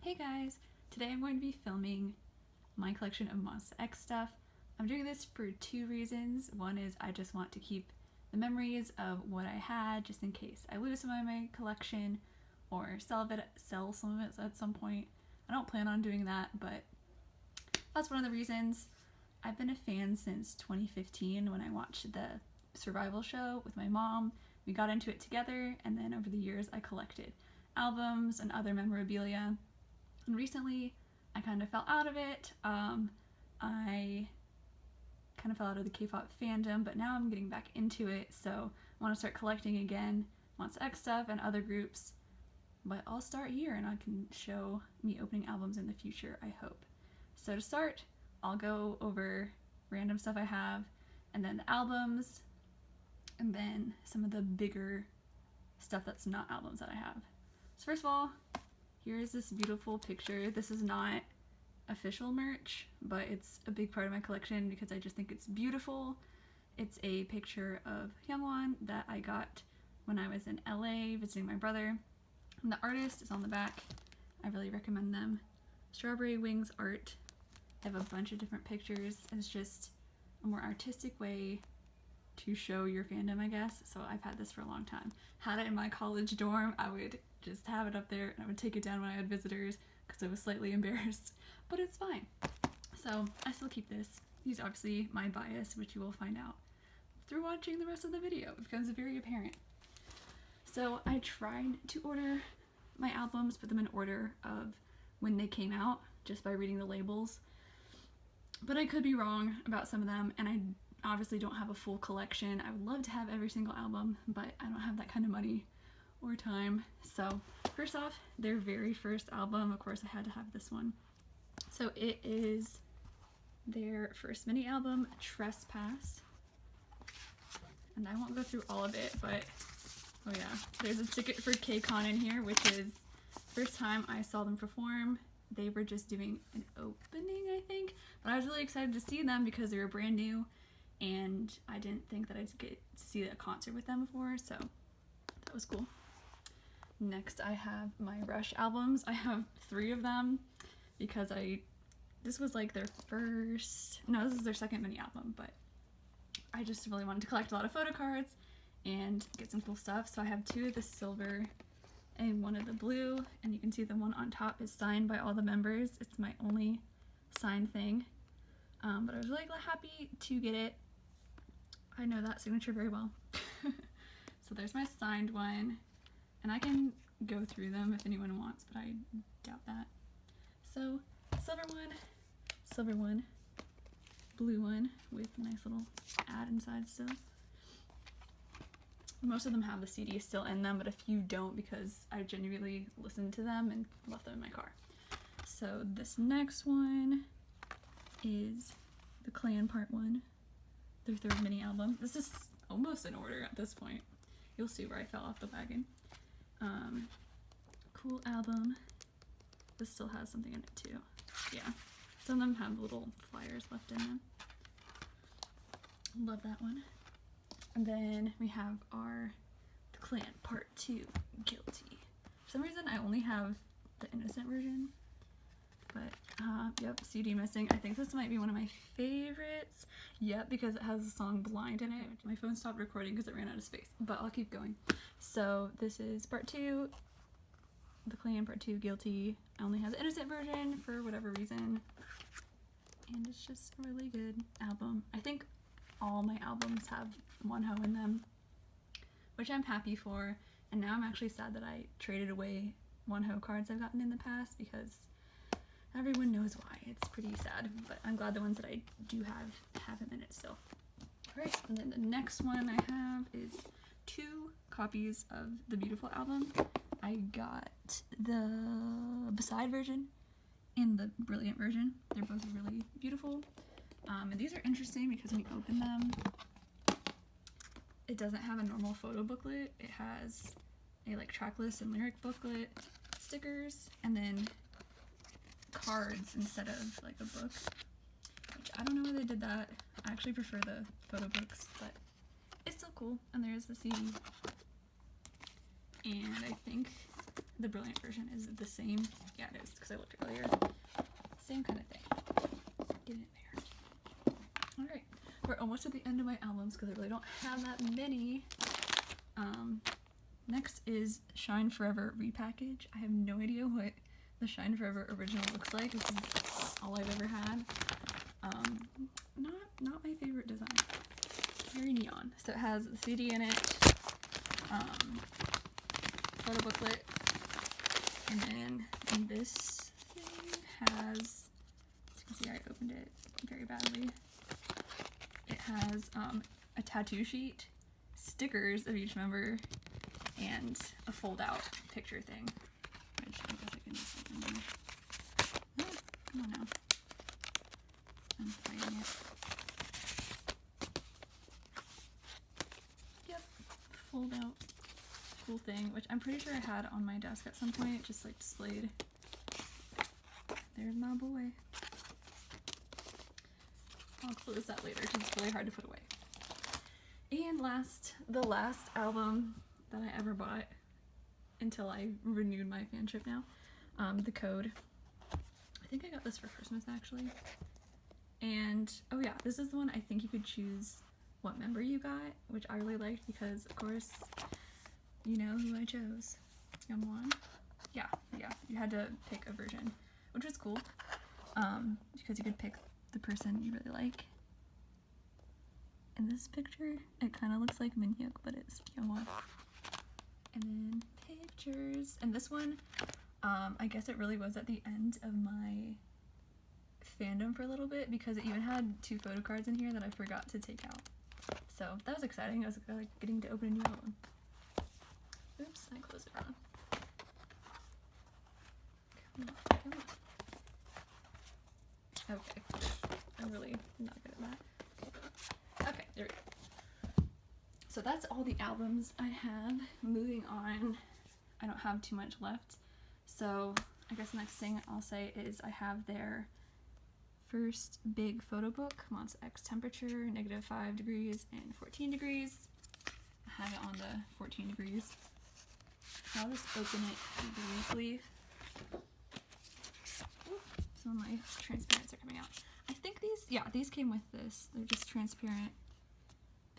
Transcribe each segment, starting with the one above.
Hey guys! Today I'm going to be filming my collection of Monsta X stuff. I'm doing this for two reasons. One is I just want to keep the memories of what I had just in case I lose some of my collection or sell some of it at some point. I don't plan on doing that, but that's one of the reasons. I've been a fan since 2015 when I watched the survival show with my mom. We got into it together, and then over the years I collected albums and other memorabilia. And recently, I kind of fell out of it. I kind of fell out of the K-pop fandom, but now I'm getting back into it, so I want to start collecting again, Monsta X stuff and other groups. But I'll start here, and I can show me opening albums in the future, I hope. So to start, I'll go over random stuff I have, and then the albums, and then some of the bigger stuff that's not albums that I have. So first of all, here's this beautiful picture. This is not official merch, but it's a big part of my collection because I just think it's beautiful. It's a picture of Hyungwon that I got when I was in LA visiting my brother. And the artist is on the back. I really recommend them. Strawberry Wings art. I have a bunch of different pictures, and it's just a more artistic way to show your fandom, I guess. So I've had this for a long time. Had it in my college dorm. I would just have it up there, and I would take it down when I had visitors because I was slightly embarrassed, but it's fine. So I still keep this. He's obviously my bias, which you will find out through watching the rest of the video. It becomes very apparent. So I tried to order my albums, put them in order of when they came out, just by reading the labels, but I could be wrong about some of them, and I obviously don't have a full collection. I would love to have every single album, but I don't have that kind of money or time. So first off, their very first album, of course I had to have this one. So it is their first mini album, Trespass. And I won't go through all of it, but oh yeah, there's a ticket for KCON in here, which is first time I saw them perform. They were just doing an opening, I think, but I was really excited to see them because they were brand new, and I didn't think that I'd get to see a concert with them before, so that was cool. Next, I have my Rush albums. I have 3 of them because this was like their first, no, this is their second mini album, but I just really wanted to collect a lot of photo cards and get some cool stuff. So I have 2 of the silver and 1 of the blue, and you can see the one on top is signed by all the members. It's my only signed thing, but I was really happy to get it. I know that signature very well. So there's my signed one. And I can go through them if anyone wants, but I doubt that. So, silver one, blue one with a nice little ad inside still. Most of them have the CD still in them, but a few don't because I genuinely listened to them and left them in my car. So this next one is the Clan Part 1, their 3rd mini album. This is almost in order at this point. You'll see where I fell off the wagon. Cool album. This still has something in it too. Yeah, some of them have little flyers left in them. Love that one. And then we have the Clan Part 2, Guilty. For some reason I only have the innocent version, but yep, CD missing. I think this might be one of my favorites. Yep, because it has the song Blind in it. My phone stopped recording because it ran out of space, but I'll keep going. So this is Part 2, the Clan Part 2, Guilty. I only have the innocent version for whatever reason, and it's just a really good album. I think all my albums have Wonho in them, which I'm happy for, and now I'm actually sad that I traded away Wonho cards I've gotten in the past because everyone knows why. It's pretty sad, but I'm glad the ones that I do have him in it still. Alright, and then the next one I have is 2 copies of the Beautiful album. I got the Beside version and the Brilliant version. They're both really beautiful. And these are interesting because when you open them, it doesn't have a normal photo booklet. It has a track list and lyric booklet, stickers, and then cards instead of a book, which I don't know why they did that. I actually prefer the photo books, but it's still cool. And there's the CD, and I think the Brilliant version. Is it the same? Yeah, it is, because I looked earlier. Same kind of thing. Get in there. Alright, we're almost at the end of my albums because I really don't have that many. Next is Shine Forever Repackage. I have no idea what the Shine Forever original looks like. This is all I've ever had. Not my favorite design. Very neon. So it has the CD in it, photo booklet, and then this thing has, as you can see, I opened it very badly. It has a tattoo sheet, stickers of each member, and a fold-out picture thing. Which I guess I can just open them. Oh, come on now. I'm fighting it. Yep, fold-out cool thing, which I'm pretty sure I had on my desk at some point, just like displayed. There's my boy. I'll close that later because it's really hard to put away. And the last album that I ever bought until I renewed my fanship now, The Code. I think I got this for Christmas actually. And oh yeah, this is the one I think you could choose what member you got, which I really liked because of course you know who I chose. Young Yeah, you had to pick a version, which was cool, because you could pick the person you really like. In this picture, it kind of looks like Minhyuk, but it's Youngwon. And then pictures. And this one, I guess it really was at the end of my fandom for a little bit because it even had 2 photo cards in here that I forgot to take out. So that was exciting. I was like getting to open a new album. Oops, I closed it wrong. Come on. Okay. I'm really not good at that. Okay, there we go. So that's all the albums I have. Moving on, I don't have too much left. So I guess the next thing I'll say is I have their first big photo book, Monsta X Temperature, -5 degrees and 14 degrees. I have it on the 14 degrees. I'll just open it briefly. Some of my transparents are coming out. I think these came with this. They're just transparent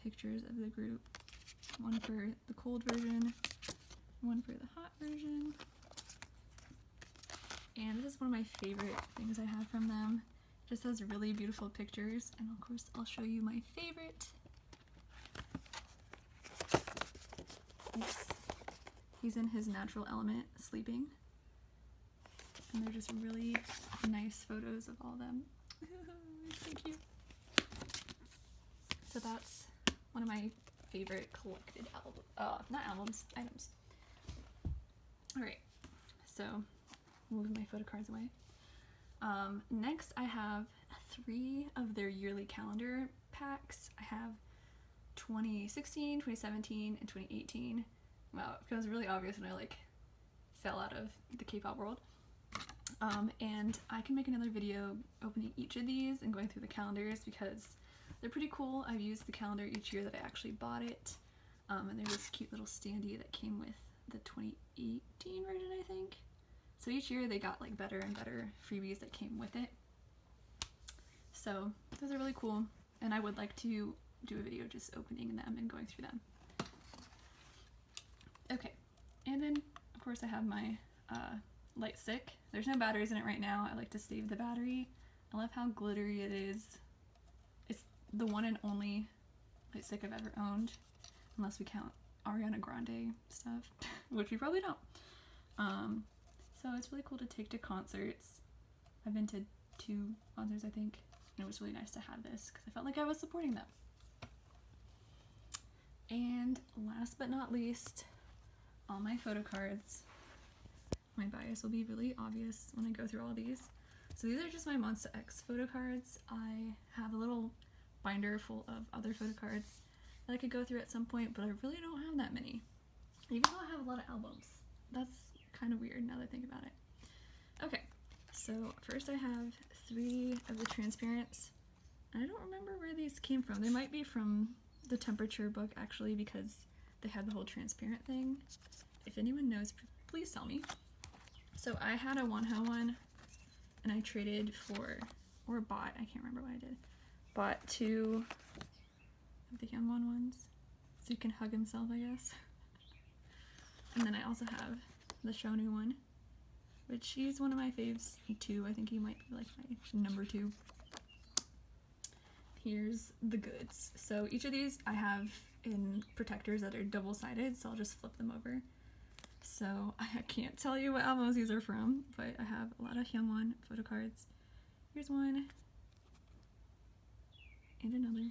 pictures of the group. One for the cold version, one for the hot version. And this is one of my favorite things I have from them. It just has really beautiful pictures, and of course I'll show you my favorite. Oops. He's in his natural element, sleeping. And they're just really nice photos of all of them. It's so cute. So that's one of my favorite collected items. Alright, so moving my photo cards away. Next I have 3 of their yearly calendar packs. I have 2016, 2017, and 2018. Wow, it was really obvious when I fell out of the K-pop world. And I can make another video opening each of these and going through the calendars because they're pretty cool. I've used the calendar each year that I actually bought it. And there's this cute little standee that came with the 2018 version, I think. So each year they got better and better freebies that came with it. So those are really cool. And I would like to do a video just opening them and going through them. Okay, and then of course I have my light stick. There's no batteries in it right now. I like to save the battery. I love how glittery it is. It's the one and only light stick I've ever owned, unless we count Ariana Grande stuff, which we probably don't. So it's really cool to take to concerts. I've been to 2 concerts, I think, and it was really nice to have this because I felt like I was supporting them. And last but not least, all my photo cards. My bias will be really obvious when I go through all these. So these are just my Monsta X photo cards. I have a little binder full of other photo cards that I could go through at some point, but I really don't have that many. Even though I have a lot of albums. That's kind of weird now that I think about it. Okay, so first I have 3 of the transparents. I don't remember where these came from. They might be from the Temperature book actually because they had the whole transparent thing. If anyone knows, please tell me. So I had a Wonho one, and I traded for, or bought, I can't remember what I did, bought 2 of the Hyungwon ones, so you can hug himself, I guess. And then I also have the Shonu one, which he's one of my faves too. I think he might be like my number 2. Here's the goods. So each of these I have in protectors that are double-sided, so I'll just flip them over. So I can't tell you what albums these are from, but I have a lot of Hyungwon photo cards. Here's one, and another.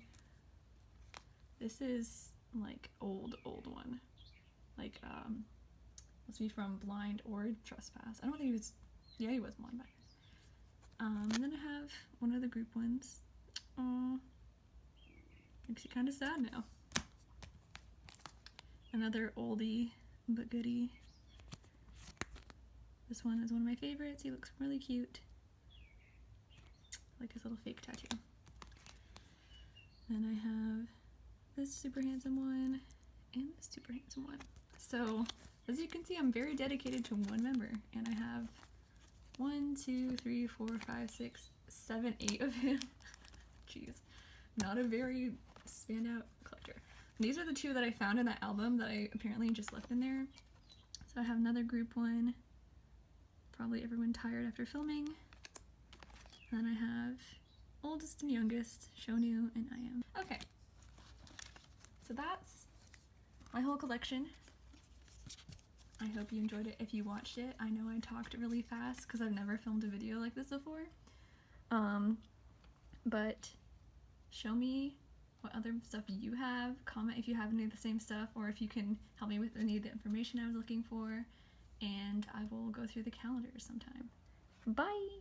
This is like old one. Like, must be from Blind or Trespass. I don't think he was, yeah, he was Blind back then. And then I have one of the group ones. Aww. Makes you kind of sad now. Another oldie but goodie. This one is one of my favorites. He looks really cute. I like his little fake tattoo. Then I have this super handsome one and this super handsome one. So as you can see, I'm very dedicated to one member, and I have 1, 2, 3, 4, 5, 6, 7, 8 of him. Jeez, not a very standout collector. And these are the 2 that I found in that album that I apparently just left in there. So I have another group one, probably everyone tired after filming. Then I have oldest and youngest, Shonu and I am. Okay, so that's my whole collection. I hope you enjoyed it if you watched it. I know I talked really fast because I've never filmed a video like this before. But show me what other stuff you have. Comment if you have any of the same stuff, or if you can help me with any of the information I was looking for. And I will go through the calendar sometime. Bye!